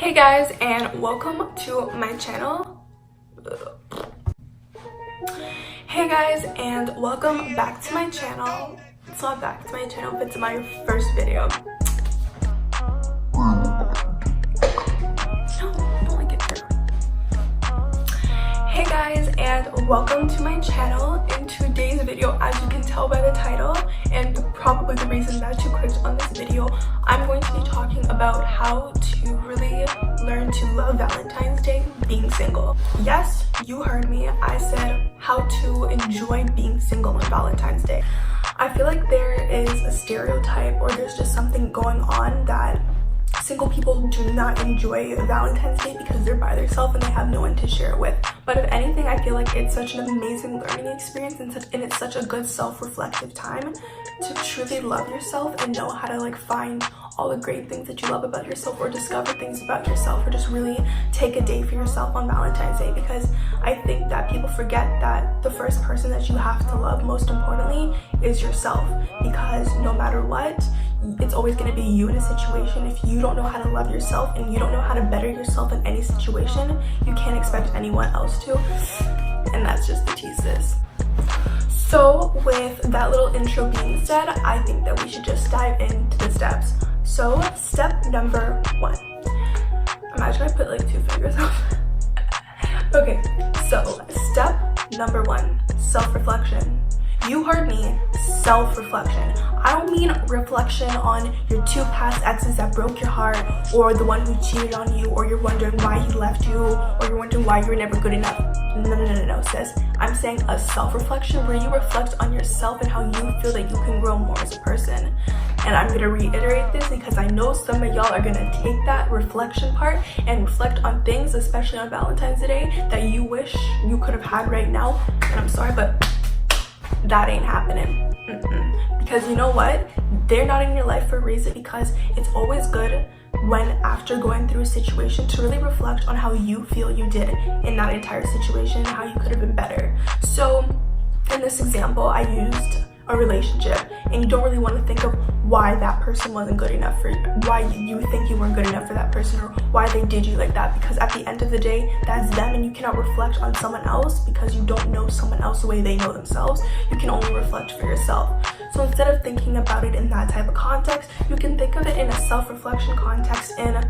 Hey guys, and welcome to my channel. Hey guys, and welcome back to my channel. It's not back to my channel, but it's my first video. No, don't like it there. Hey guys, and welcome to my channel. In today's video, as you can tell by the title and probably the reason that you clicked on this video, I'm going to be talking about how to really learn to love Valentine's Day being single. Yes, you heard me. I said how to enjoy being single on Valentine's Day. I feel like there is a stereotype, or there's just something going on that single people do not enjoy Valentine's Day because they're by themselves and they have no one to share it with. But if anything, I feel like it's such an amazing learning experience, and it's such a good self-reflective time to truly love yourself and know how to like find all the great things that you love about yourself, or discover things about yourself, or just really take a day for yourself on Valentine's Day. Because I think that people forget that the first person that you have to love, most importantly, is yourself. Because no matter what, it's always going to be you in a situation. If you don't know how to love yourself and you don't know how to better yourself in any situation, you can't expect anyone else to. And that's just the thesis. So with that little intro being said, I think that we should just dive into the steps. So step number 1. Imagine I put like 2 fingers up. Okay, so step number 1, self-reflection. You heard me, self-reflection. I don't mean reflection on your 2 past exes that broke your heart, or the one who cheated on you, or you're wondering why he left you, or you're wondering why you were never good enough. No, sis. I'm saying a self-reflection where you reflect on yourself and how you feel that you can grow more as a person. And I'm going to reiterate this because I know some of y'all are going to take that reflection part and reflect on things, especially on Valentine's Day, that you wish you could have had right now. And I'm sorry, but that ain't happening. Because you know what? They're not in your life for a reason, because it's always good when, after going through a situation, to really reflect on how you feel you did in that entire situation and how you could have been better. So in this example, I used a relationship, and you don't really want to think of why that person wasn't good enough for you, why you think you weren't good enough for that person, or why they did you like that, because at the end of the day, that's them, and you cannot reflect on someone else because you don't know someone else the way they know themselves. You can only reflect for yourself. So instead of thinking about it in that type of context, you can think of it in a self-reflection context. And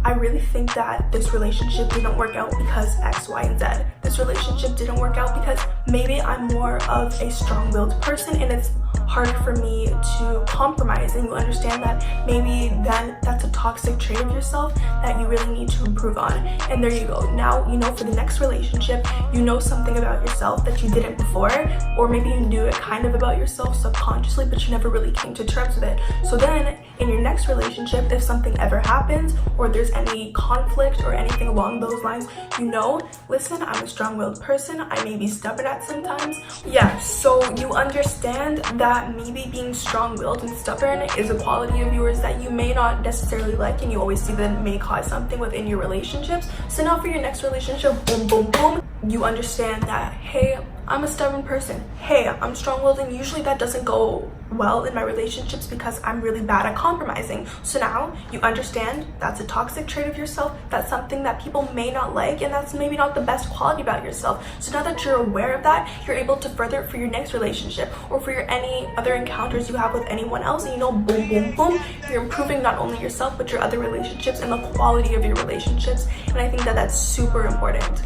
I really think that this relationship didn't work out because X, Y, and Z. This relationship didn't work out because maybe I'm more of a strong-willed person, and it's hard for me to compromise, and you understand that maybe then that's a toxic trait of yourself that you really need to improve on. And there you go. Now you know for the next relationship, you know something about yourself that you didn't before, or maybe you knew it kind of about yourself subconsciously, but you never really came to terms with it. So then in your next relationship, if something ever happens, or there's any conflict or anything along those lines, you know, listen, I'm a strong-willed person, I may be stubborn at sometimes. Yeah, so you understand that maybe being strong-willed and stubborn is a quality of yours that you may not necessarily like, and you always see that it may cause something within your relationships. So now for your next relationship, boom, boom, boom, you understand that, hey, I'm a stubborn person. Hey, I'm strong-willed, and usually that doesn't go well in my relationships because I'm really bad at compromising. So now you understand that's a toxic trait of yourself. That's something that people may not like, and that's maybe not the best quality about yourself. So now that you're aware of that, you're able to further it for your next relationship, or for your any other encounters you have with anyone else. And you know, boom, boom, boom, you're improving not only yourself but your other relationships and the quality of your relationships. And I think that that's super important.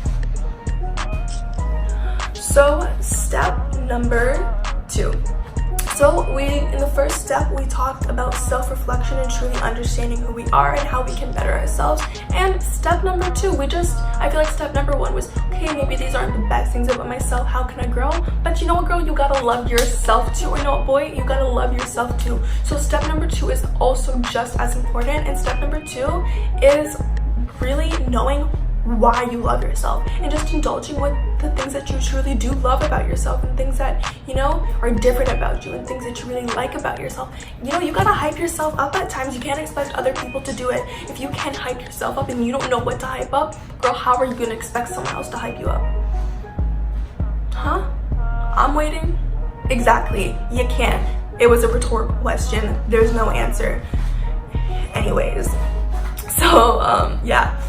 So step number 2. So in the first step, we talked about self-reflection and truly understanding who we are and how we can better ourselves. And step number 2, I feel like step number 1 was, okay, maybe these aren't the best things about myself, how can I grow? But you know what, girl, you gotta love yourself too. Or you know what, boy, you gotta love yourself too. So step number 2 is also just as important. And step number 2 is really knowing why you love yourself, and just indulging with the things that you truly do love about yourself, and things that, you know, are different about you, and things that you really like about yourself. You know, you gotta hype yourself up at times. You can't expect other people to do it. If you can't hype yourself up and you don't know what to hype up, girl, how are you gonna expect someone else to hype you up? Huh? I'm waiting. Exactly. You can't. It was a rhetorical question. There's no answer. Anyways, So yeah,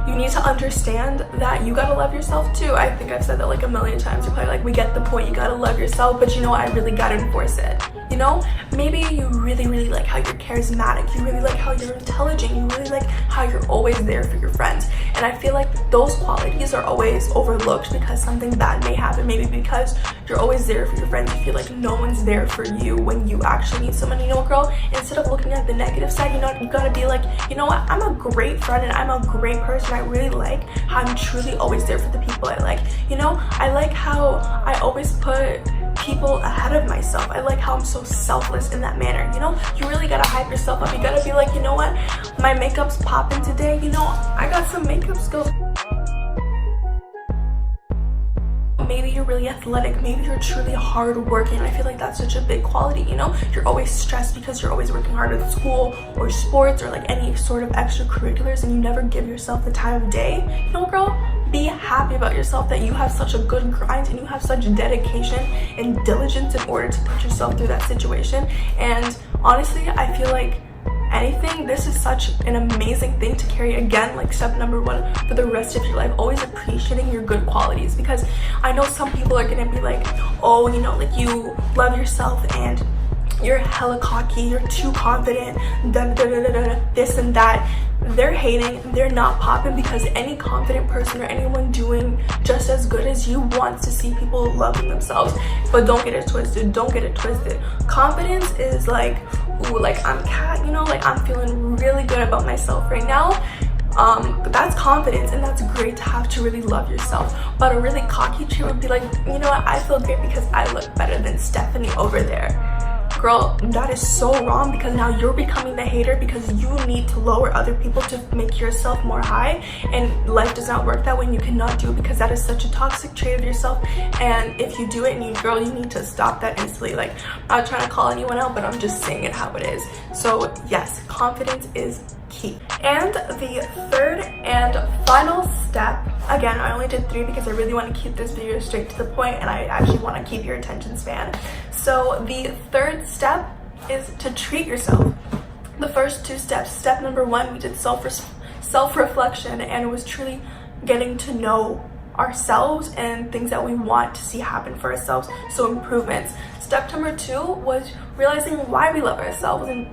you need to understand that you gotta love yourself too. I think I've said that like a million times. You're probably like, we get the point, you gotta love yourself, but you know what, I really gotta enforce it. You know, maybe you really like how you're charismatic, you really like how you're intelligent, you really like how you're always there for your friends. And I feel like those qualities are always overlooked because something bad may happen. Maybe because you're always there for your friends, you feel like no one's there for you when you actually need someone. You know what, girl, instead of looking at the negative side, you know, you gotta be like, you know what, I'm a great friend and I'm a great person. I really like how I'm truly always there for the people I like. You know, I like how I always put people ahead of myself. I like how I'm so selfless in that manner. You know, you really gotta hype yourself up. You gotta be like, you know what, my makeup's popping today. You know, I got some makeup skills. Maybe you're really athletic, maybe you're truly hardworking. I feel like that's such a big quality. You know, you're always stressed because you're always working hard at school or sports or like any sort of extracurriculars, and you never give yourself the time of day. You know, girl, be happy about yourself that you have such a good grind and you have such dedication and diligence in order to put yourself through that situation. And honestly, I feel like anything, this is such an amazing thing to carry. Again, like step number one for the rest of your life, always appreciating your good qualities, because I know some people are gonna be like, oh, you know, like you love yourself and you're hella cocky, you're too confident, this and that. They're hating, they're not popping, because any confident person or anyone doing just as good as you wants to see people loving themselves. But don't get it twisted, don't get it twisted. Confidence is like, ooh, like I'm Kat, you know, like I'm feeling really good about myself right now. But that's confidence, and that's great to have, to really love yourself. But a really cocky chick would be like, you know what, I feel great because I look better than Stephanie over there. Girl, that is so wrong, because now you're becoming the hater because you need to lower other people to make yourself more high, and life does not work that way, and you cannot do it, because that is such a toxic trait of yourself. And if you do it, and girl, you need to stop that instantly. Like, I'm not trying to call anyone out, but I'm just saying it how it is. So yes, confidence is key. And the third and final step, again, I only did 3 because I really want to keep this video straight to the point, and I actually want to keep your attention span. So the third step is to treat yourself. The first 2 steps, step number 1, we did self-reflection, and it was truly getting to know ourselves and things that we want to see happen for ourselves, so improvements. Step number 2 was realizing why we love ourselves and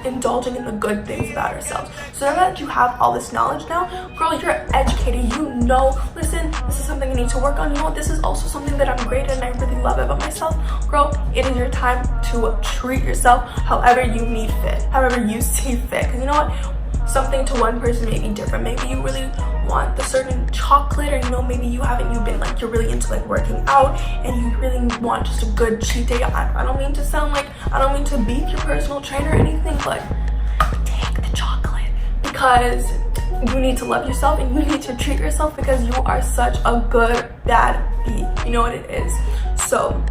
indulging in the good things about ourselves. So now that you have all this knowledge now, girl, you're educated, you know, listen, this is something I need to work on. You know what, this is also something that I'm great at and I really love about myself. Girl, it is your time to treat yourself however you need fit, however you see fit. Because you know what, something to one person may be different. Maybe you really want the certain chocolate, or you know, maybe you've been like, you're really into like working out and you really want just a good cheat day. I don't mean to sound like, I don't mean to beef your personal trainer or anything, but take the chocolate, because you need to love yourself and you need to treat yourself, because you are such a good bad bee. You know what it is. So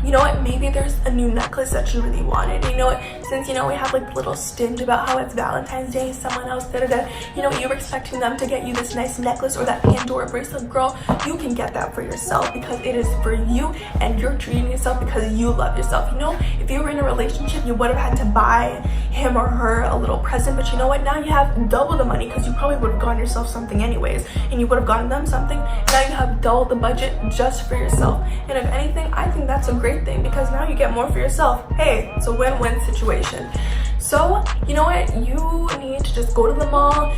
you know what, maybe there's a new necklace that you really wanted. You know what, since you know we have like the little stinge about how it's Valentine's Day, someone else you know, you're expecting them to get you this nice necklace or that Pandora bracelet. Girl, you can get that for yourself, because it is for you and you're treating yourself because you love yourself. You know, if you were in a relationship, you would have had to buy him or her a little present, but you know what, now you have double the money, because you probably would have gotten yourself something anyways, and you would have gotten them something. Now you have double the budget just for yourself. And if anything, I think that's a great thing, because now you get more for yourself. Hey, it's a win-win situation. So you know what, you need to just go to the mall,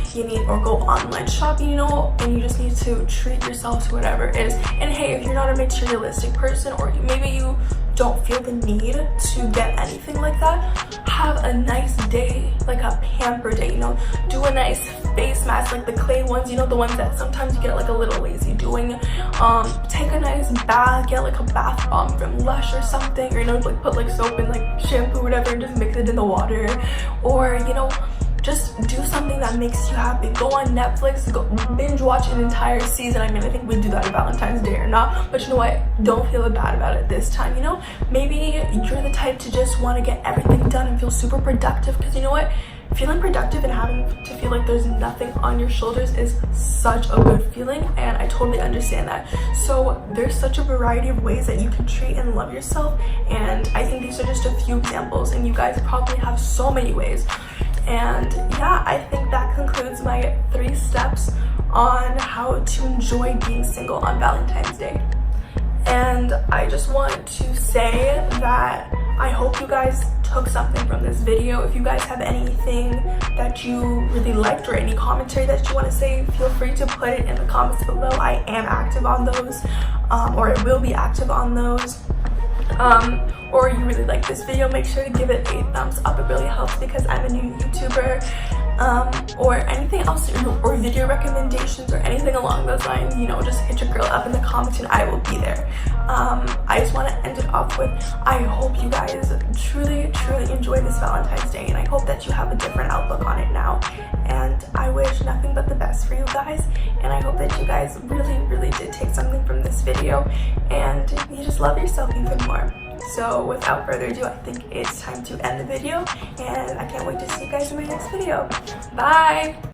or go online shopping, you know, and you just need to treat yourself to whatever it is. And hey, if you're not a materialistic person, or maybe you don't feel the need to get anything like that, have a nice day, like a pamper day, you know, do a nice face mask, like the clay ones, you know, the ones that sometimes you get like a little lazy doing. Take a nice bath, get like a bath bomb from Lush or something, or you know, like put like soap and like shampoo or whatever and just mix it in the water, or you know, just do something that makes you happy. Go on Netflix, go binge watch an entire season. I mean, I think we do that on Valentine's Day or not, but you know what, don't feel bad about it this time. You know, maybe you're the type to just want to get everything done and feel super productive, because you know what, feeling productive and having to feel like there's nothing on your shoulders is such a good feeling, and I totally understand that. So there's such a variety of ways that you can treat and love yourself, and I think these are just a few examples, and you guys probably have so many ways. And yeah, I think that concludes my 3 steps on how to enjoy being single on Valentine's Day. And I just want to say that I hope you guys took something from this video. If you guys have anything that you really liked or any commentary that you want to say, feel free to put it in the comments below. I am active on those, or I will be active on those. Or you really like this video, make sure to give it a thumbs up. It really helps because I'm a new YouTuber. Or anything else, or video recommendations or anything along those lines, you know, just hit your girl up in the comments and I will be there. I just want to end it off with, I hope you guys truly enjoy this Valentine's Day, and I hope that you have a different outlook on it now. And I wish nothing but the best for you guys, and I hope that you guys really did take something from this video and you just love yourself even more. So without further ado, I think it's time to end the video, and I can't wait to see you guys in my next video. Bye!